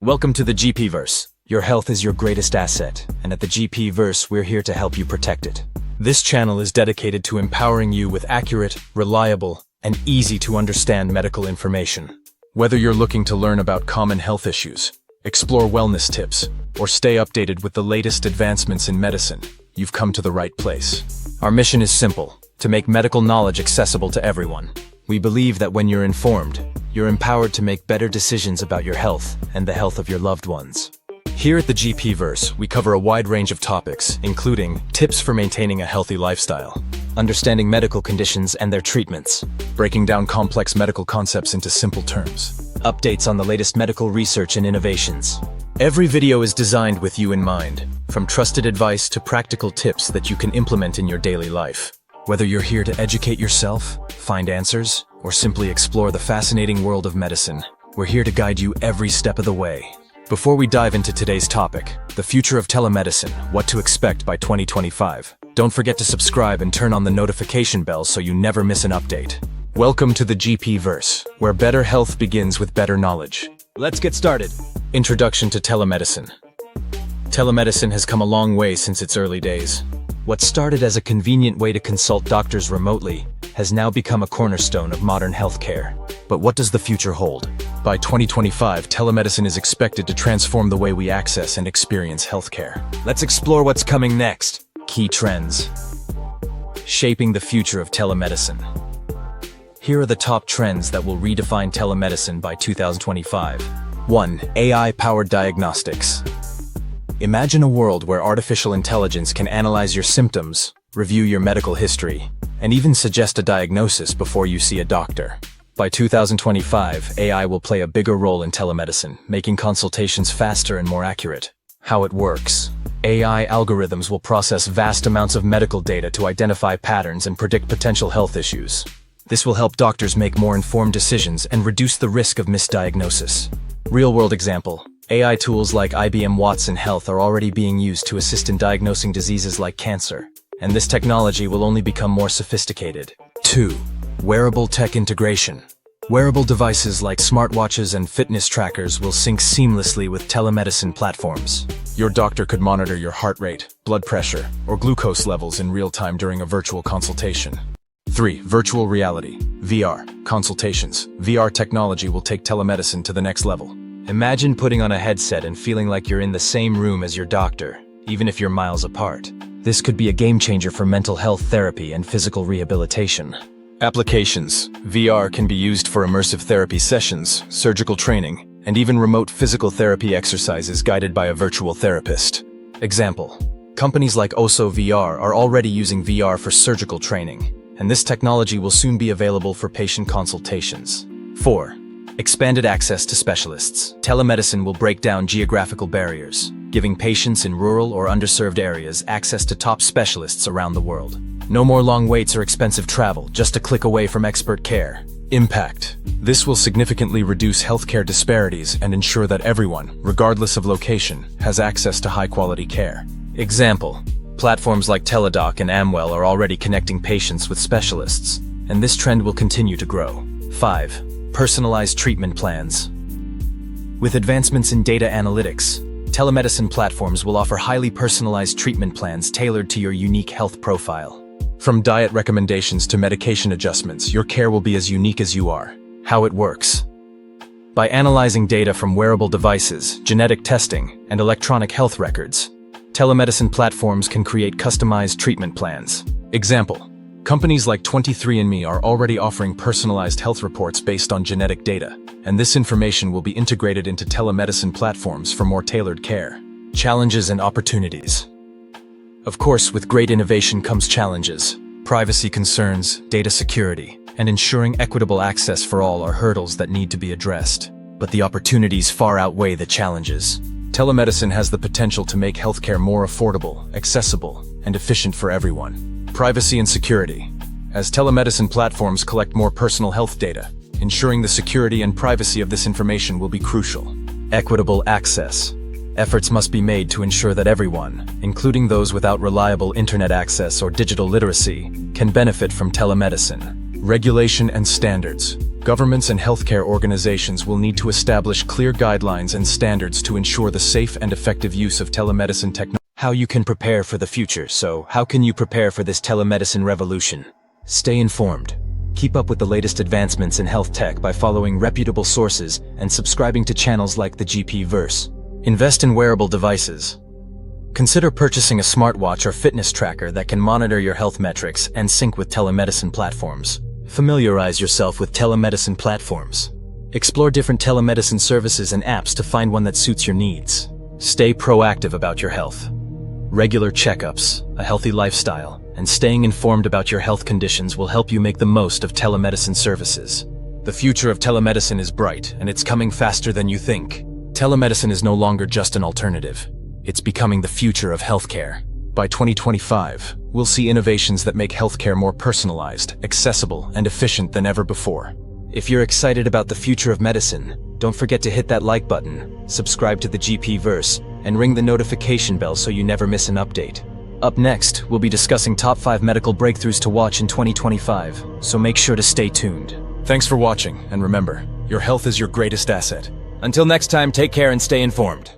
Welcome to the GPVerse. Your health is your greatest asset, and at the GPVerse, we're here to help you protect it. This channel is dedicated to empowering you with accurate, reliable, and easy-to-understand medical information. Whether you're looking to learn about common health issues, explore wellness tips, or stay updated with the latest advancements in medicine, you've come to the right place. Our mission is simple: to make medical knowledge accessible to everyone. We believe that when you're informed, you're empowered to make better decisions about your health and the health of your loved ones. Here at the GPVerse, we cover a wide range of topics, including tips for maintaining a healthy lifestyle, understanding medical conditions and their treatments, breaking down complex medical concepts into simple terms, updates on the latest medical research and innovations. Every video is designed with you in mind, from trusted advice to practical tips that you can implement in your daily life. Whether you're here to educate yourself, find answers, or simply explore the fascinating world of medicine, we're here to guide you every step of the way. Before we dive into today's topic, the future of telemedicine, what to expect by 2025, don't forget to subscribe and turn on the notification bell so you never miss an update. Welcome to the GPVerse, where better health begins with better knowledge. Let's get started. Introduction to telemedicine. Telemedicine has come a long way since its early days. What started as a convenient way to consult doctors remotely has now become a cornerstone of modern healthcare. But what does the future hold? By 2025, telemedicine is expected to transform the way we access and experience healthcare. Let's explore what's coming next. Key trends shaping the future of telemedicine. Here are the top trends that will redefine telemedicine by 2025. 1. AI-powered diagnostics. Imagine a world where artificial intelligence can analyze your symptoms, review your medical history, and even suggest a diagnosis before you see a doctor. By 2025, AI will play a bigger role in telemedicine, making consultations faster and more accurate. How it works. AI algorithms will process vast amounts of medical data to identify patterns and predict potential health issues. This will help doctors make more informed decisions and reduce the risk of misdiagnosis. Real-world example. AI tools like IBM Watson Health are already being used to assist in diagnosing diseases like cancer, and this technology will only become more sophisticated. 2. Wearable tech integration. Wearable devices like smartwatches and fitness trackers will sync seamlessly with telemedicine platforms. Your doctor could monitor your heart rate, blood pressure, or glucose levels in real time during a virtual consultation. 3. Virtual reality. VR. Consultations. VR technology will take telemedicine to the next level. Imagine putting on a headset and feeling like you're in the same room as your doctor, even if you're miles apart. This could be a game changer for mental health therapy and physical rehabilitation. Applications. VR can be used for immersive therapy sessions, surgical training, and even remote physical therapy exercises guided by a virtual therapist. Example. Companies like Oso VR are already using VR for surgical training, and this technology will soon be available for patient consultations. 4. Expanded access to specialists. Telemedicine will break down geographical barriers, giving patients in rural or underserved areas access to top specialists around the world. No more long waits or expensive travel, just a click away from expert care. Impact. This will significantly reduce healthcare disparities and ensure that everyone, regardless of location, has access to high-quality care. Example. Platforms like Teladoc and Amwell are already connecting patients with specialists, and this trend will continue to grow. 5. Personalized treatment plans. With advancements in data analytics, telemedicine platforms will offer highly personalized treatment plans tailored to your unique health profile. From diet recommendations to medication adjustments, your care will be as unique as you are. How it works. By analyzing data from wearable devices, genetic testing, and electronic health records, telemedicine platforms can create customized treatment plans. Example. Companies like 23andMe are already offering personalized health reports based on genetic data, and this information will be integrated into telemedicine platforms for more tailored care. Challenges and opportunities. Of course, with great innovation comes challenges. Privacy concerns, data security, and ensuring equitable access for all are hurdles that need to be addressed. But the opportunities far outweigh the challenges. Telemedicine has the potential to make healthcare more affordable, accessible, and efficient for everyone. Privacy and security. As telemedicine platforms collect more personal health data, ensuring the security and privacy of this information will be crucial. Equitable access. Efforts must be made to ensure that everyone, including those without reliable internet access or digital literacy, can benefit from telemedicine. Regulation and standards. Governments and healthcare organizations will need to establish clear guidelines and standards to ensure the safe and effective use of telemedicine technology. How you can prepare for the future. So, how can you prepare for this telemedicine revolution? Stay informed. Keep up with the latest advancements in health tech by following reputable sources and subscribing to channels like the GPVerse. Invest in wearable devices. Consider purchasing a smartwatch or fitness tracker that can monitor your health metrics and sync with telemedicine platforms. Familiarize yourself with telemedicine platforms. Explore different telemedicine services and apps to find one that suits your needs. Stay proactive about your health. Regular checkups, a healthy lifestyle, and staying informed about your health conditions will help you make the most of telemedicine services. The future of telemedicine is bright, and it's coming faster than you think. Telemedicine is no longer just an alternative. It's becoming the future of healthcare. By 2025, we'll see innovations that make healthcare more personalized, accessible, and efficient than ever before. If you're excited about the future of medicine, don't forget to hit that like button, subscribe to the GPVerse, and ring the notification bell so you never miss an update. Up next, we'll be discussing top 5 medical breakthroughs to watch in 2025, so make sure to stay tuned. Thanks for watching, and remember, your health is your greatest asset. Until next time, take care and stay informed.